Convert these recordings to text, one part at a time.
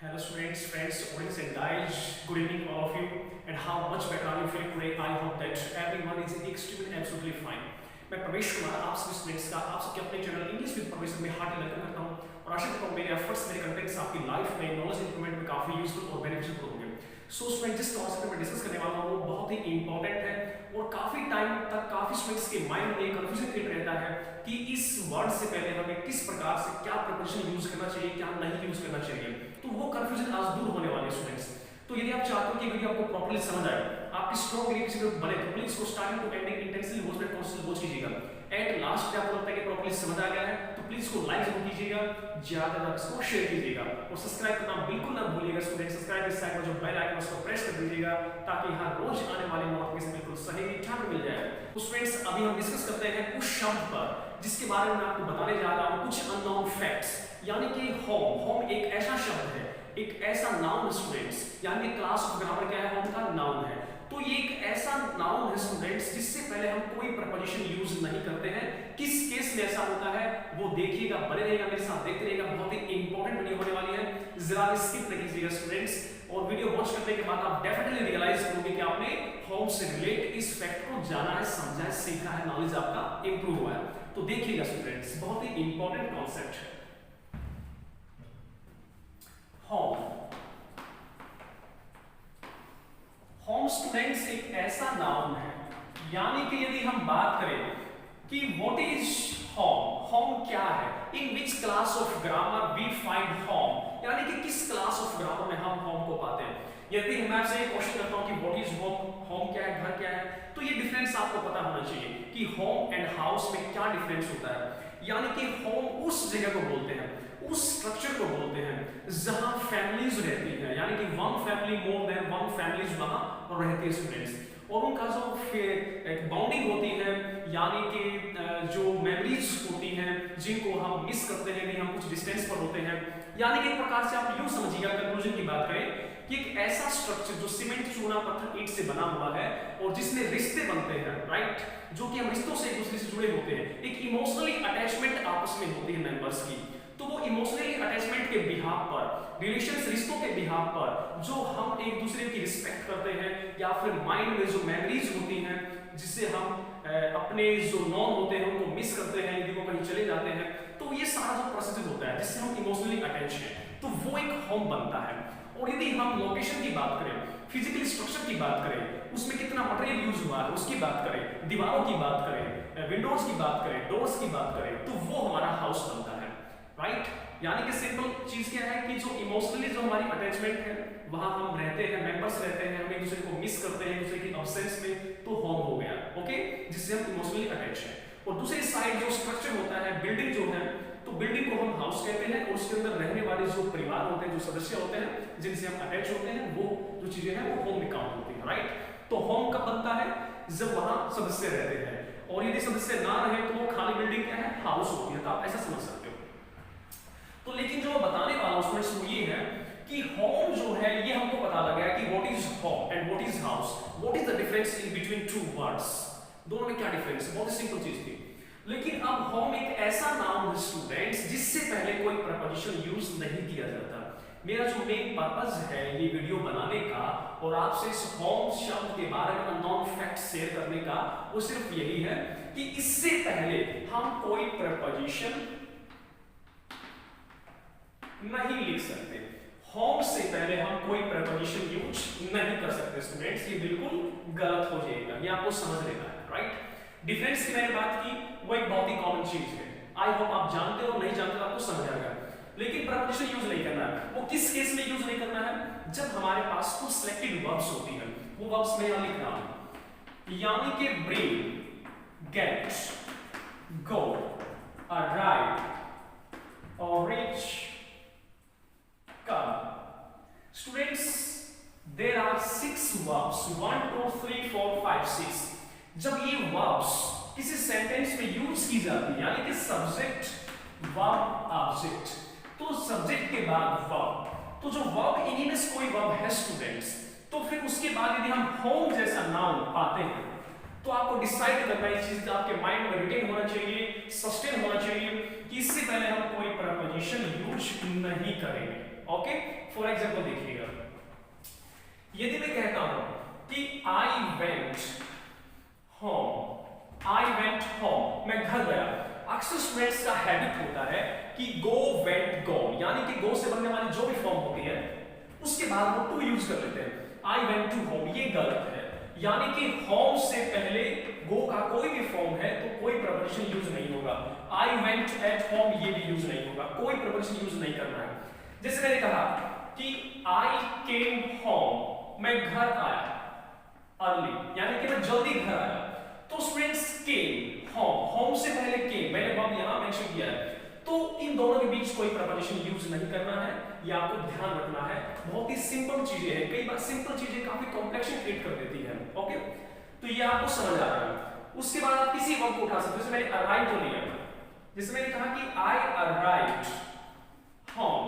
Hello students, friends, audience and guys, good evening all of you and how much better are you feeling today? I hope that everyone is extremely absolutely fine. मैं प्रवेश कुमार आप सभी students का आप सबके अपने channel English with प्रवेश में हार्टली वेलकम करता हूं और आशा करता हूं मेरे एफर्ट्स मेरे कंटेंट्स आपकी लाइफ में नॉलेज इंप्रूवमेंट में काफी यूजफुल और बेनिफिशियल होंगे। सो स्टूडेंट जिस कॉन्सेप्ट में डिस्कस करने वाला हूं वो बहुत ही इंपॉर्टेंट है और काफी टाइम तक काफी स्टूडेंट्स के माइंड में कंफ्यूजन क्रिएट रहता है कि इस वर्ड से पहले हमें किस प्रकार से क्या प्रीपोजिशन यूज करना चाहिए क्या नहीं यूज करना चाहिए, तो वो कंफ्यूजन आज दूर होने वाले स्टूडेंट्स। तो यदि आप चाहते हो कि वीडियो आपको प्रॉपर्ली समझ आए, आपकी स्ट्रॉन्ग रीडिंग बने, तो प्लीज इसको starting to ending intensely watch में कॉन्स्टेंट वॉच कीजिएगा। एट लास्ट पे आपको लगता है कि प्रॉपर्ली समझ आ गया है तो प्लीज इसको लाइक जरूर कीजिएगा, ज्यादा तक इसको शेयर कीजिएगा और सब्सक्राइब करना बिल्कुल ना भूलिएगा स्टूडेंट। सब्सक्राइब के साइड में जो बेल आइकन उसको प्रेस कर दीजिएगा ताकि हर रोज आने वाले नोटिफिकेशन बिल्कुल सही टाइम पे मिल जाए। तो स्टूडेंट्स अभी हम डिस्कस करते हैं उस शब्द पर जिसके बारे में मैं आपको बताने जा रहा हूं, कुछ अननोन फैक्ट्स, यानी कि होम। होम एक ऐसा शब्द है, एक ऐसा नाउन स्टूडेंट्स, यानी क्लास ऑफ ग्रामर क्या है, होम का नाउन है। तो ये एक ऐसा नाउन है स्टूडेंट्स जिससे पहले हम कोई प्रपोजिशन यूज नहीं करते हैं। किस केस में ऐसा होता है वो देखिएगा, बने रहिएगा मेरे साथ, देखते रहिएगा, बहुत ही इंपॉर्टेंट वीडियो होने वाली है, जरा स्किप नहीं कीजिएगा स्टूडेंट्स। और वीडियो वॉच करने के बाद आप डेफिनेटली रियलाइज करोगे कि आपने होम से रिलेट इस फैक्ट को जाना है, समझा है, सीखा है, नॉलेज आपका इंप्रूव हुआ है। तो देखिएगा स्टूडेंट्स, बहुत ही इंपॉर्टेंट कॉन्सेप्ट है होम। होम स्टूडेंट्स एक ऐसा नाउन है, यानी कि यदि हम बात करें कि व्हाट इज होम, होम क्या है, in which class of grammar we find home, यानी कि किस क्लास ऑफ ग्रामर में हम होम को पाते हैं। यदि मैं आपसे ये क्वेश्चन करता हूं कि व्हाट इज होम, होम क्या है, घर क्या है, तो ये डिफरेंस आपको पता होना चाहिए कि होम एंड हाउस में क्या डिफरेंस होता है। यानी कि होम उस जगह को बोलते हैं, उस स्ट्रक्चर को बोलते हैं जहां फैमिलीज रहती हैं, यानी कि one family, more than one families वहां रहती है स्टूडेंट्स। और उनका जो बॉन्डिंग होती है, यानी कि जो मेमोरीज होती हैं जिनको हम मिस करते हैं, हम कुछ डिस्टेंस पर होते हैं, यानी कि एक प्रकार से आप यूं समझिएगा, कंक्लूजन की बात करें कि एक ऐसा स्ट्रक्चर जो सीमेंट, चूना, पत्थर, ईंट से बना हुआ है और जिसमें रिश्ते बनते हैं, राइट, जो कि हम रिश्तों से एक दूसरे से जुड़े होते हैं, एक इमोशनली अटैचमेंट आपस में होती है मेंबर्स की। तो वो इमोशनली अटैचमेंट के बिहाफ पर, रिलेशंस, रिश्तों के बिहाफ पर जो हम एक दूसरे की रिस्पेक्ट करते हैं, या फिर माइंड में जो मेमोरीज होती हैं जिससे हम अपने जो नॉन होते हैं उनको मिस करते हैं, यदि वो कहीं चले जाते हैं, तो ये सारा जो प्रोसेस होता है जिससे हम इमोशनली अटैच हैं, तो वो एक होम बनता है। और यदि हम लोकेशन की बात करें, फिजिकल स्ट्रक्चर की बात करें, उसमें कितना मटेरियल यूज हुआ है उसकी बात करें, दीवारों की बात करें, विंडोज की बात करें, डोर्स की बात करें, तो वो हमारा हाउस बनता है, राइट। यानी कि सिंपल चीज क्या है कि जो इमोशनली जो हमारी अटैचमेंट है वहां हम रहते हैं, मेंबर्स रहते हैं, हम एक दूसरे को मिस करते हैं, एक दूसरे की अब्सेंस में, तो होम हो गया, ओके, जिससे हम इमोशनली अटैच हैं। और दूसरी साइड जो स्ट्रक्चर होता है, बिल्डिंग जो है, तो बिल्डिंग को हम हाउस कहते हैं और उसके अंदर रहने वाले जो परिवार होते हैं, जो सदस्य होते हैं जिनसे हम अटैच होते हैं, वो जो चीजें हैं वो होम में काउंट होती है, राइट। तो होम कब बनता है, जब वहां सदस्य रहते हैं, और यदि सदस्य ना रहे तो वो खाली बिल्डिंग क्या है, हाउस होती है। तो आप ऐसा समझ सकते हो। तो लेकिन जो मैं बताने वाला हूं स्टूडेंट्स वो ये है कि होम जो है ये हमको पता लगा है कि what is home and what is house, what is the difference in between two words, दोनों में क्या डिफरेंस है, बहुत ही सिंपल चीज थी। लेकिन अब होम एक ऐसा नाउन है स्टूडेंट्स जिससे पहले कोई प्रपोजिशन यूज नहीं किया जाता। मेरा जो मेन पर्पस है ये वीडियो बनाने का और आपसे इस होम शब्द के बारे में अननोन फैक्ट शेयर करने का, वो सिर्फ यही है कि इससे पहले हम कोई प्रपोजिशन नहीं लिख सकते, होम से पहले हम कोई प्रपोजिशन यूज नहीं कर सकते स्टूडेंट्स, ये बिल्कुल गलत हो जाएगा, ये आपको समझ लेना है, राइट। डिफरेंस की मैंने बात की, वो एक बहुत ही कॉमन चीज है, आई होप आप जानते हो, नहीं जानते तो आपको समझ आएगा। लेकिन प्रपोजिशन यूज नहीं करना है, वो किस केस में यूज नहीं करना है, जब हमारे पास कुछ सिलेक्टेड वर्ब्स होती हैं, वो वर्ब्स मैं यहां लिख रहा हूं, यानी कि ब्रिंग, गेट, गो, अराइव और reach, come. Students, there are 6 verbs, 1 2 3 4 5 6. जब ये verbs किसी सेंटेंस में यूज की जाती है, यानी कि सब्जेक्ट, वर्ब, ऑब्जेक्ट, तो सब्जेक्ट के बाद वर्ब, तो जो वर्ब इन्हीं में से कोई वर्ब है स्टूडेंट्स, तो फिर उसके बाद यदि हम होम जैसा नाउन पाते हैं तो आपको डिसाइड करना है, चीज आपके माइंड में रिटेन होना चाहिए, सस्टेन होना चाहिए कि इससे पहले हम कोई प्रपोजिशन यूज नहीं करेंगे, ओके। फॉर एग्जांपल देखिएगा, यदि मैं कहता हूं कि आई वेंट होम, मैं घर गया। अक्सर स्टूडेंट्स का हैबिट होता है कि गो वेंट गॉन, यानी कि गो से बनने वाली जो भी फॉर्म होती है उसके बाद वो टू यूज कर लेते हैं। आई वेंट टू होम, ये गलत है। यानी कि होम से पहले गो का कोई भी फॉर्म है तो कोई प्रपोजिशन यूज नहीं होगा। आई वेंट एट होम, ये भी यूज नहीं होगा, कोई प्रपोजिशन यूज नहीं करना है। जैसे मैंने कहा कि आई केम होम, मैं घर आया अर्ली, यानी कि मैं जल्दी घर आया। तो स्टूडेंट्स केम होम से पहले केम, मैंने वर्ब यहां मेंशन किया है, तो इन दोनों के बीच कोई प्रपोजिशन यूज नहीं करना है, ये आपको ध्यान रखना है। बहुत ही सिंपल चीजें हैं, कई बार सिंपल चीजें काफी कॉम्प्लेक्शन क्रिएट कर देती है। ओके, तो ये आपको समझ आ रहा है। उसके बाद आप किसी वर्ब को उठा सकते हो, जैसे मैंने अराइव तो लिया, जैसे मैंने कहा कि आई arrived home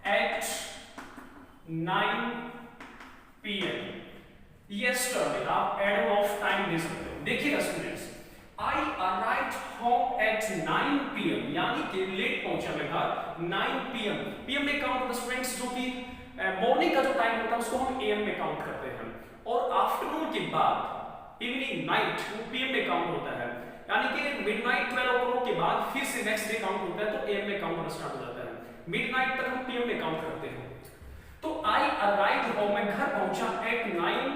at 9 PM yesterday, आप एड ऑफ टाइम दे सकते हो। देखिएगा students, I arrived home at 9 PM, यानी कि लेट पहुंचा मैं घर 9 PM। PM में काउंट होता है स्टूडेंट्स, जो कि मॉर्निंग का जो टाइम होता है उसको हम AM में काउंट करते हैं, और आफ्टरनून के बाद इवनिंग नाइट वो PM में काउंट होता है। यानी कि मिडनाइट 12 o'clock के बाद फिर से नेक्स्ट डे काउंट होता है, तो AM में काउंट होना स्टार्ट हो जाता है। मिडनाइट तक हम PM में काउंट करते हैं। तो आई अराइव्ड होम, मैं घर पहुंचा एट 9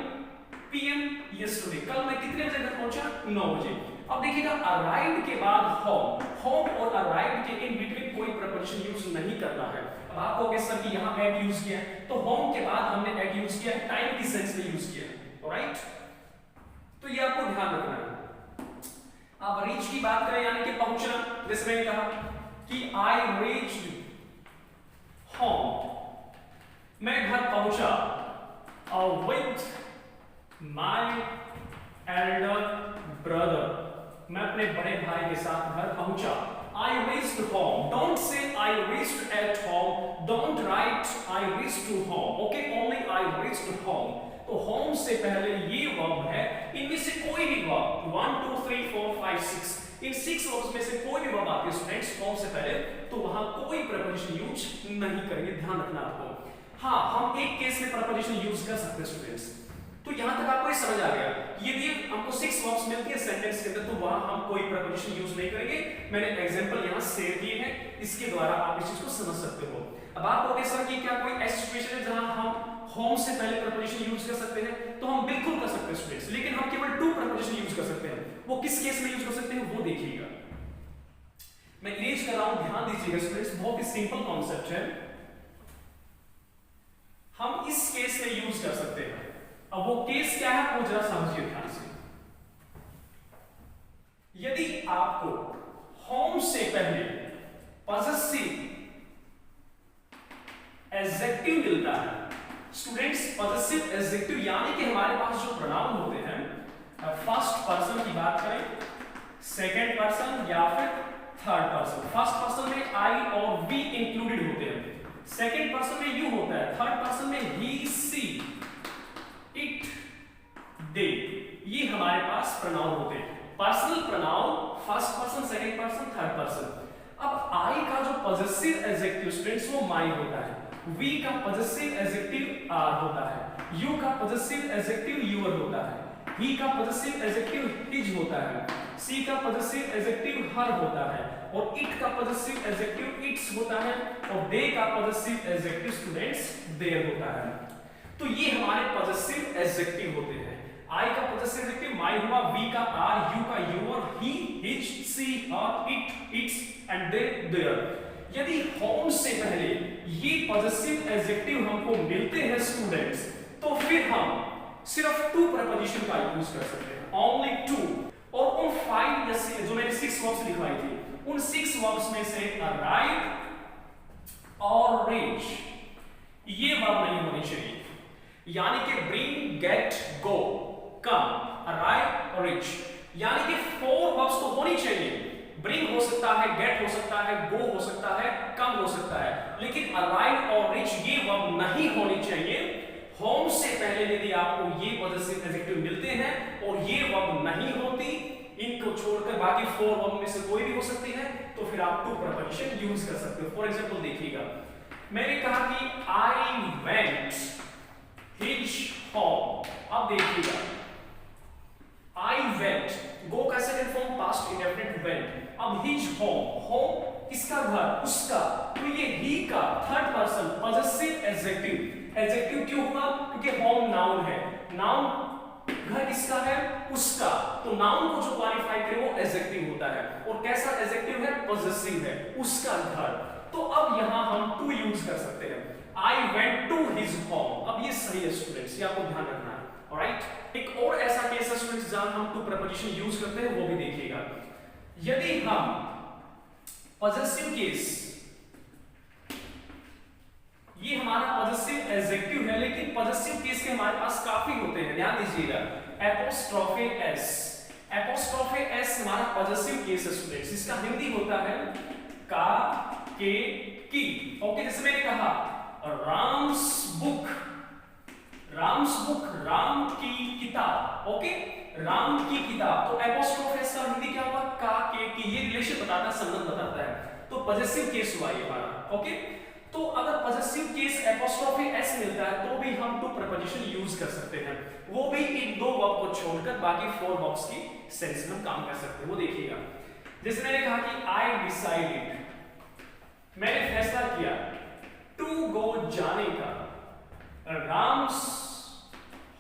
PM यस्टरडे, कल मैं कितने बजे घर पहुंचा? 9 बजे। अब देखिएगा, अराइव्ड के बाद होम और अराइव्ड के इन बिटवीन कोई प्रपोजिशन यूज नहीं करना है। अब आप कहोगे सर कि यहां एट यूज किया है, तो होम के बाद हमने एट यूज किया है, टाइम की सेंस में यूज किया है। ऑलराइट, तो ये आपको ध्यान रखना है। अब रीच की बात करें, यानी कि पहुंचना, जैसे मैंने कहा कि आई रीच्ड होम, मैं घर पहुंचा विद माय एल्डर ब्रदर, मैं अपने बड़े भाई के साथ घर पहुंचा। I reached home, don't say I reached at home, don't write I reached to home, okay, only I reached home। तो home से पहले ये वर्ब है, इनमें से कोई भी वर्ब 1 2 3 4 5 6, इन 6 वर्ब्स में से कोई भी वर्ब आती है स्टूडेंट्स फॉर्म से पहले, तो वहां कोई प्रपोजिशन यूज नहीं करेंगे, ध्यान रखना आपको। हाँ, हम एक केस में प्रपोजिशन यूज कर सकते हैं स्टूडेंट्स। तो यहां तक आपको ये समझ आ गया, यदि हमको 6 वर्ब्स मिलती है सेंटेंस के अंदर, तो वहां हम कोई प्रपोजिशन यूज नहीं करेंगे। मैंने एग्जांपल यहां शेयर किए हैं, इसके द्वारा आप इस चीज को समझ सकते हो। अब आप कहोगे सर कि क्या कोई ऐसी सिचुएशन है जहां हम होम से पहले प्रपोजिशन यूज कर सकते हैं? तो हम बिल्कुल कर सकते हैं स्टूडेंट्स, लेकिन हम केवल 2 प्रपोजिशन यूज कर सकते हैं। वो किस केस में यूज कर सकते हैं वो देखिएगा। मैं इरेज कर रहा हूं, ध्यान दीजिएगा स्टूडेंट्स, बहुत ही सिंपल कॉन्सेप्ट है। हम इस केस में यूज कर सकते हैं। अब वो केस क्या है वो जरा समझिए ध्यान से। यदि आपको होम से पहले पॉजेसिव एडजेक्टिव मिलता है स्टूडेंट्स, पॉजेसिव एडजेक्टिव यानी कि हमारे पास जो प्रोनाउन होते हैं, फर्स्ट पर्सन की बात करें, सेकंड पर्सन या फिर थर्ड पर्सन। फर्स्ट पर्सन में आई और वी इंक्लूडेड होते हैं, सेकंड पर्सन में यू होता है, थर्ड पर्सन में ही सी इट दे, ये हमारे पास प्रोनाउन होते हैं। Personal pronoun first person, second person, third person. अब आई का जो पॉजेसिव एडजेक्टिव स्टूडेंट्स वो माई होता है, वी का पॉजेसिव एडजेक्टिव आर होता है, यू का पॉजेसिव एडजेक्टिव यूर होता है, ही का पॉजेसिव एडजेक्टिव हिज होता है, सी का पॉजेसिव एडजेक्टिव हर होता है, और इट का पॉजेसिव एडजेक्टिव इट्स होता है, और दे का पॉजेसिव एडजेक्टिव स्टूडेंट्स देयर होता है। तो ये हमारे पॉजेसिव एडजेक्टिव होते हैं। आई का पॉजेसिव एडजेक्टिव माई हुआ, वी का आर, यू का your, he his, she her, it its and they their. यदि होम से पहले ये पॉजेसिव एडजेक्टिव हमको मिलते हैं स्टूडेंट्स, तो फिर हम सिर्फ 2 प्रपोजिशन का यूज कर सकते हैं, ओनली 2। और उन 5 या 6 जो मैंने 6 वर्ब्स लिखवाई थी, उन 6 वर्ब्स में से अराइव और रीच ये वर्ब नहीं होनी चाहिए। यानी कि ब्रिंग, गेट, गो, कम, अराइव और रीच, यानी कि 4 वर्ब्स तो होनी चाहिए। ब्रिंग हो सकता है, गेट हो सकता है, गो हो सकता है, कम हो सकता है, लेकिन अराइव और रीच ये वर्ब नहीं होनी चाहिए। होम से पहले यदि आपको ये पॉजेसिव एडजेक्टिव मिलते हैं और ये वर्ब नहीं होती, इनको छोड़कर बाकी 4 वर्ब में से कोई भी हो सकती है, तो फिर आप 2 प्रपोजिशन यूज कर सकते हो। फॉर एग्जांपल देखिएगा, मैंने कहा कि आई वेंट हिज होम। अब देखिएगा, आई वेंट, गो का second form past indefinite went. अब हिज होम, होम किसका घर, उसका, तो ये ही का third person possessive adjective. Adjective क्यों हुआ, क्योंकि होम नाउन है, नाउन घर किसका है, उसका, तो नाउन को जो क्वालिफाई करे वो एडजेक्टिव होता है, और कैसा एडजेक्टिव है, पॉजेसिव है, उसका घर। तो अब यहां हम टू यूज कर सकते हैं, I went to his home. अब ये सही है स्टूडेंट्स, ये आपको ध्यान रखना है। ऑलराइट, एक और ऐसा केस है स्टूडेंट्स जहां हम टू प्रपोजिशन यूज करते हैं, वो भी देखिएगा। यदि हम पॉजेसिव केस, ये हमारा पॉजेसिव एडजेक्टिव है, लेकिन पॉजेसिव केस के हमारे पास काफी होते हैं, ध्यान दीजिएगा। एपोस्ट्रोफे एस, एपोस्ट्रोफे एस हमारा पॉजेसिव केस है स्टूडेंट्स, इसका हिंदी होता है का, के, की। ओके, जैसे मैंने कहा राम्स बुक, राम्स बुक, राम की किताब। ओके, राम की किताब, तो एपोस्ट्रोफे एस का हिंदी क्या होगा, का, के, की। ये रिलेशन बताता है, संबंध बताता है, तो पॉजेसिव केस हुआ ये हमारा। ओके, तो अगर पॉजेसिव केस एपोस्ट्रोफी एस मिलता है तो भी हम टू प्रपोजिशन यूज कर सकते हैं, वो भी इन दो वर्ब को छोड़कर बाकी फोर वर्ब्स की सेंस में काम कर सकते हैं। वो देखिएगा, जैसे मैंने कहा कि आई डिसाइडेड, मैंने फैसला किया, टू गो जाने का, राम्स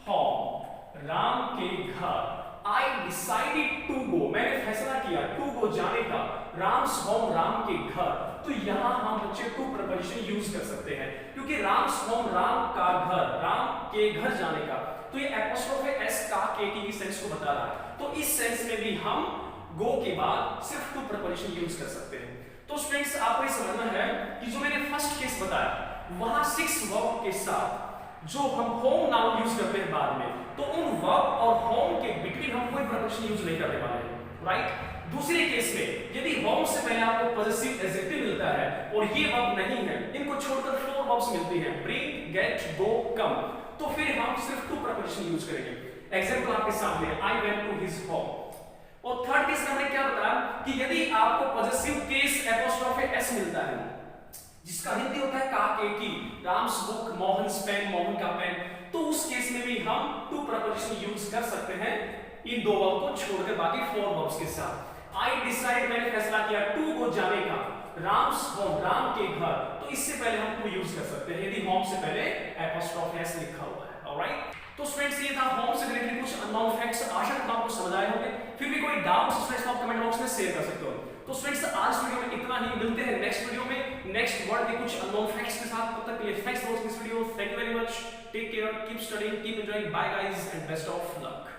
होम, राम के घर। आई डिसाइडेड टू गो, मैंने फैसला किया टू गो जाने का, राम्स होम, राम के घर। तो यहां हम बच्चे टू प्रपोजिशन यूज कर सकते हैं, क्योंकि राम्स होम, राम का घर, राम के घर जाने का, तो ये एपोस्ट्रोफे एस का, के, की सेंस को बता रहा है। तो इस सेंस में भी हम गो के बाद सिर्फ टू प्रपोजिशन यूज कर सकते हैं। तो स्टूडेंट्स आपको ये समझना है कि जो मैंने फर्स्ट केस बताया वहां 6 वर्ब के साथ जो हम होम नाउन यूज करते हैं बाद में, तो उन वर्ब और होम के बिटवीन हम कोई प्रपोजिशन यूज नहीं करने वाले हैं, राइट। दूसरे केस में यदि होम से पहले आपको पॉजेसिव एडजेक्टिव मिलता है और ये वर्ब नहीं है, इनको छोड़कर 4 वर्ब्स मिलती हैं, ब्रिंग, गेट, गो, कम, तो फिर हम सिर्फ टू प्रपोजिशन यूज करेंगे। एग्जांपल आपके सामने, I went to his home. और थर्ड केस में हमने क्या बताया कि यदि आपको पॉजेसिव केस एपोस्ट्रोफे एस मिलता है, जिसका हिंदी होता है का, के, की, राम्स बुक, मोहन्स पेन, मोहन का पेन, तो उस केस में भी हम टू प्रपोजिशन यूज कर सकते हैं इन दो वर्ब को छोड़कर बाकी 4 वर्ब्स के साथ। आई डिसाइड, मैंने फैसला किया, टू गो जाने का, राम्स होम, राम के घर, तो इससे पहले हम टू यूज कर सकते हैं यदि होम से पहले एपोस्ट्रोफे एस लिखा हुआ है। ऑलराइट, तो स्टूडेंट्स ये था होम से रिलेटेड कुछ अननोन फैक्ट्स, आशा करता हूं आपको समझ आए होंगे। फिर भी कोई डाउट स्टूडेंट्स आप कमेंट बॉक्स में शेयर कर सकते हो। तो स्टूडेंट्स आज वीडियो में इतना ही, मिलते हैं नेक्स्ट वीडियो में नेक्स्ट वर्ड के कुछ अननोन फैक्ट्स के साथ। तब तक के लिए thanks for this video, thank you very much, take care, keep studying, keep enjoying, bye guys and best of luck.